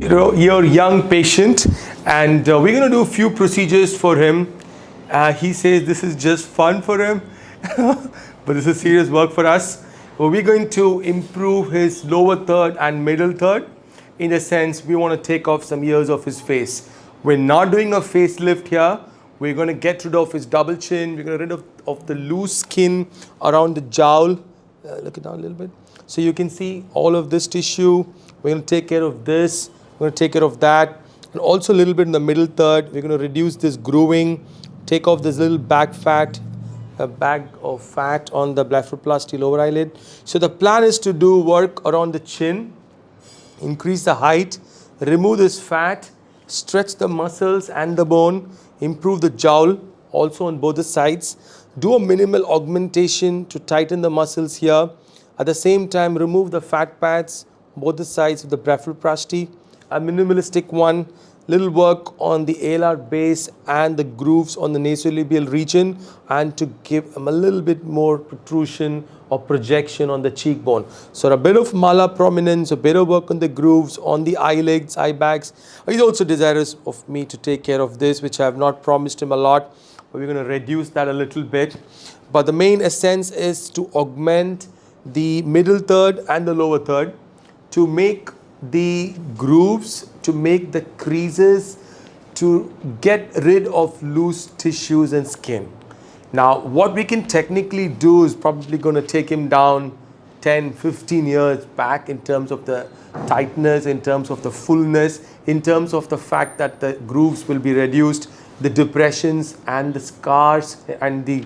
your young patient, and we're going to do a few procedures for him. He says this is just fun for him, but this is serious work for us. We're going to improve his lower third and middle third. In a sense, we want to take off some ears of his face. We're not doing a facelift here. We're going to get rid of his double chin. We're going to get rid of the loose skin around the jowl. Look it down a little bit. So you can see all of this tissue. We're going to take care of this. We're going to take care of that. And also a little bit in the middle third. We're going to reduce this grooving, take off this little back fat, a bag of fat on the blepharoplasty lower eyelid. So the plan is to do work around the chin, increase the height, remove this fat, stretch the muscles and the bone, improve the jowl also on both the sides, do a minimal augmentation to tighten the muscles here. At the same time, remove the fat pads, both the sides of the blepharoplasty, a minimalistic one, little work on the alar base and the grooves on the nasolabial region, and to give him a little bit more protrusion or projection on the cheekbone. So a bit of mala prominence, a bit of work on the grooves, on the eyelids, eye bags. He's also desirous of me to take care of this, which I have not promised him a lot, but we're going to reduce that a little bit. But the main essence is to augment the middle third and the lower third, to make the grooves, to make the creases, to get rid of loose tissues and skin. Now, what we can technically do is probably going to take him down 10, 15 years back in terms of the tightness, in terms of the fullness, in terms of the fact that the grooves will be reduced, the depressions and the scars and the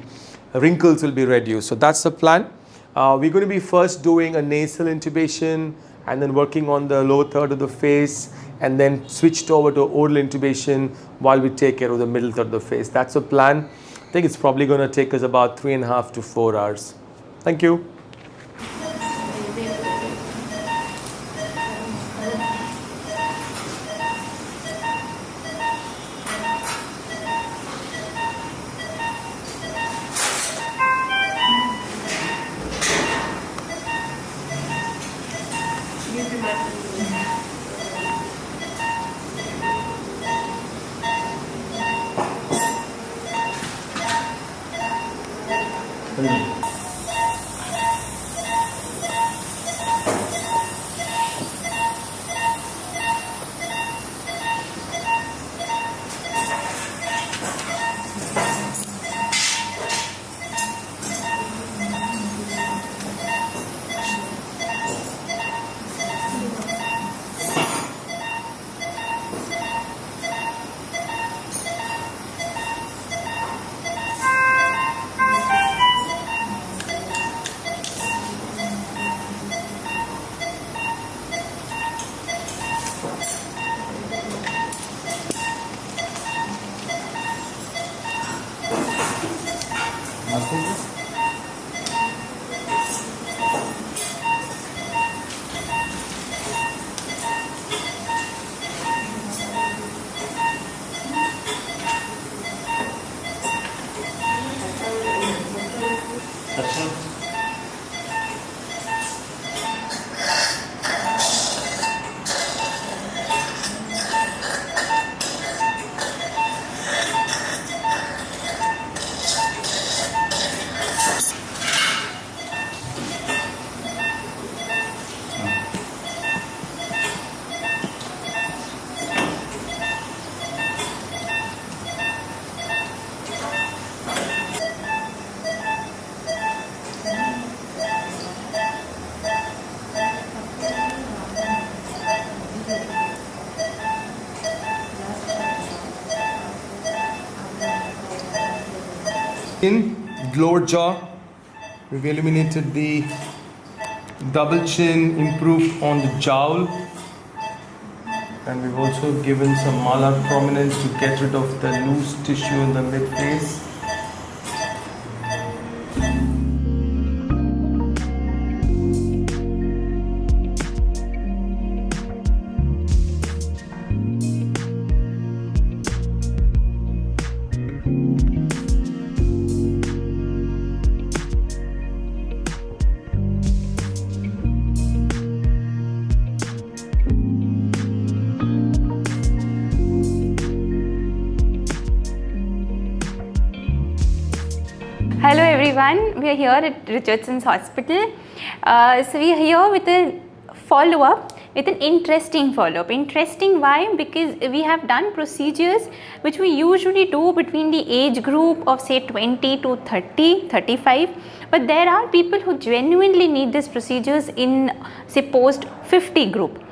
wrinkles will be reduced. So that's the plan. We're going to be first doing a nasal intubation and then working on the lower third of the face, and then switched over to oral intubation while we take care of the middle third of the face. That's the plan. I think it's probably going to take us about 3.5 to 4 hours. Thank you. In lower jaw, we've eliminated the double chin, improved on the jowl, and we've also given some malar prominence to get rid of the loose tissue in the mid face. Hello everyone, we are here at Richardson's Hospital. So we are here with a follow-up, with an interesting follow-up. Interesting why? Because we have done procedures which we usually do between the age group of say 20 to 30, 35. But there are people who genuinely need these procedures in say post 50 group.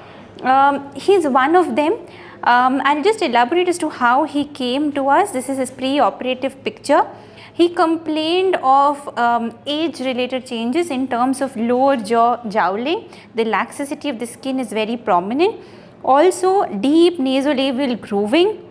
He's one of them. I'll just elaborate as to how he came to us. This is his pre-operative picture. He complained of age related changes in terms of lower jaw jowling. The laxity of the skin is very prominent. Also deep nasolabial grooving.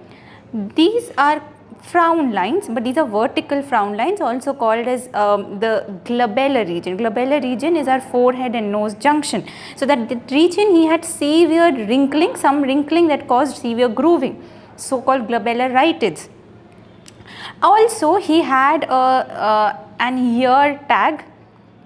These are frown lines, but these are vertical frown lines, also called as the glabellar region. Glabellar region is our forehead and nose junction. So that the region he had severe wrinkling, some wrinkling that caused severe grooving, so called glabellaritis. Also he had an ear tag.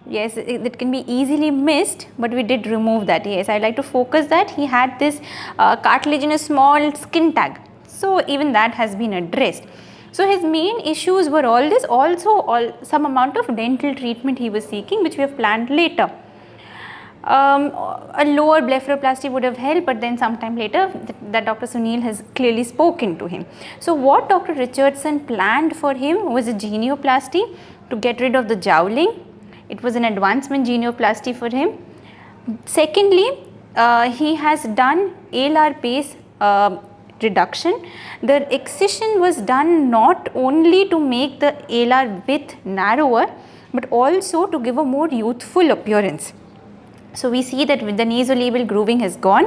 Yes, it can be easily missed, but we did remove that. Yes, I like to focus that he had this cartilaginous small skin tag. So even that has been addressed. So his main issues were all this, also some amount of dental treatment he was seeking, which we have planned later. A lower blepharoplasty would have helped, but then sometime later that Dr. Sunil has clearly spoken to him. So what Dr. Richardson planned for him was a genioplasty to get rid of the jowling. It was an advancement genioplasty for him. Secondly, he has done alar base reduction. The excision was done not only to make the alar width narrower, but also to give a more youthful appearance. So we see that with the nasolabial grooving has gone.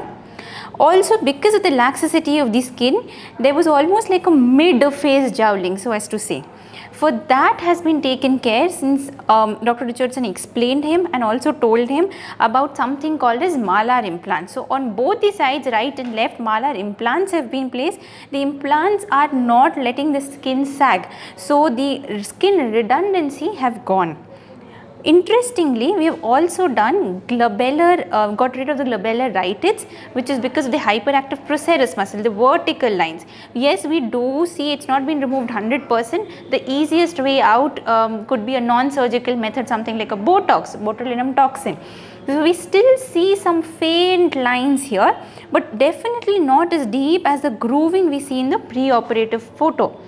Also because of the laxity of the skin, there was almost like a mid-face jowling, so as to say. For that has been taken care since Dr. Richardson explained him and also told him about something called as malar implants. So on both the sides, right and left, malar implants have been placed. The implants are not letting the skin sag. So the skin redundancy have gone. Interestingly, we have also done glabellar, got rid of the glabellaritis, which is because of the hyperactive procerus muscle, the vertical lines. Yes, we do see it's not been removed 100%. The easiest way out could be a non-surgical method, something like a Botox, botulinum toxin. So we still see some faint lines here, but definitely not as deep as the grooving we see in the pre-operative photo.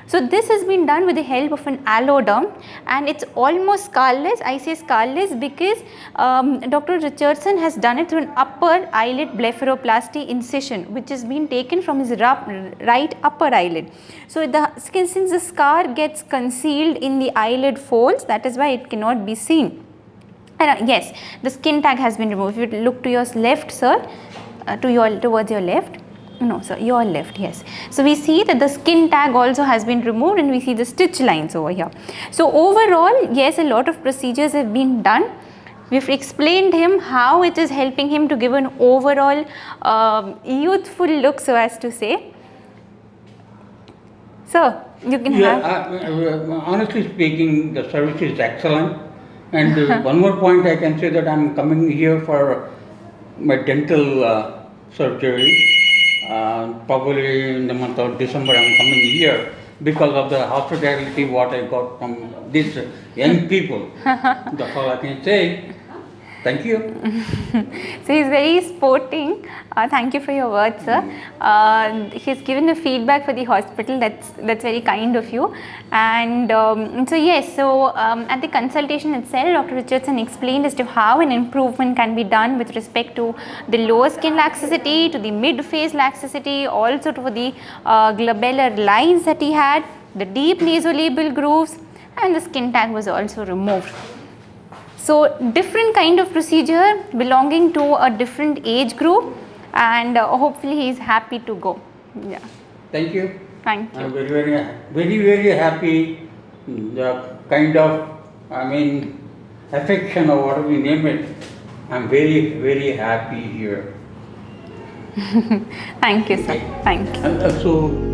So this has been done with the help of an alloderm, and it's almost scarless. I say scarless because Dr. Richardson has done it through an upper eyelid blepharoplasty incision, which has been taken from his right upper eyelid. So the skin, since the scar gets concealed in the eyelid folds, that is why it cannot be seen. And yes, the skin tag has been removed. If you look to your left, sir, towards your left. No, sir, your left, yes. So we see that the skin tag also has been removed, and we see the stitch lines over here. So overall, yes, a lot of procedures have been done. We've explained him how it is helping him to give an overall youthful look, so as to say. Sir, you can have. Honestly speaking, the service is excellent. And one more point, I can say that I'm coming here for my dental surgery. Probably in the month of December I'm coming here because of the hospitality what I got from these young people. That's all I can say. Thank you. So he's very sporting. Thank you for your words, sir. He's given a feedback for the hospital. That's very kind of you. And so yes, so at the consultation itself, Dr. Richardson explained as to how an improvement can be done with respect to the lower skin laxity, to the mid-face laxity, also to the glabellar lines that he had, the deep nasolabial grooves, and the skin tag was also removed. So different kind of procedure belonging to a different age group, and hopefully he is happy to go. Yeah. Thank you. Thank you. I'm very happy. The kind of, affection or whatever you name it. I'm very happy here. Thank you, sir. Thank you. So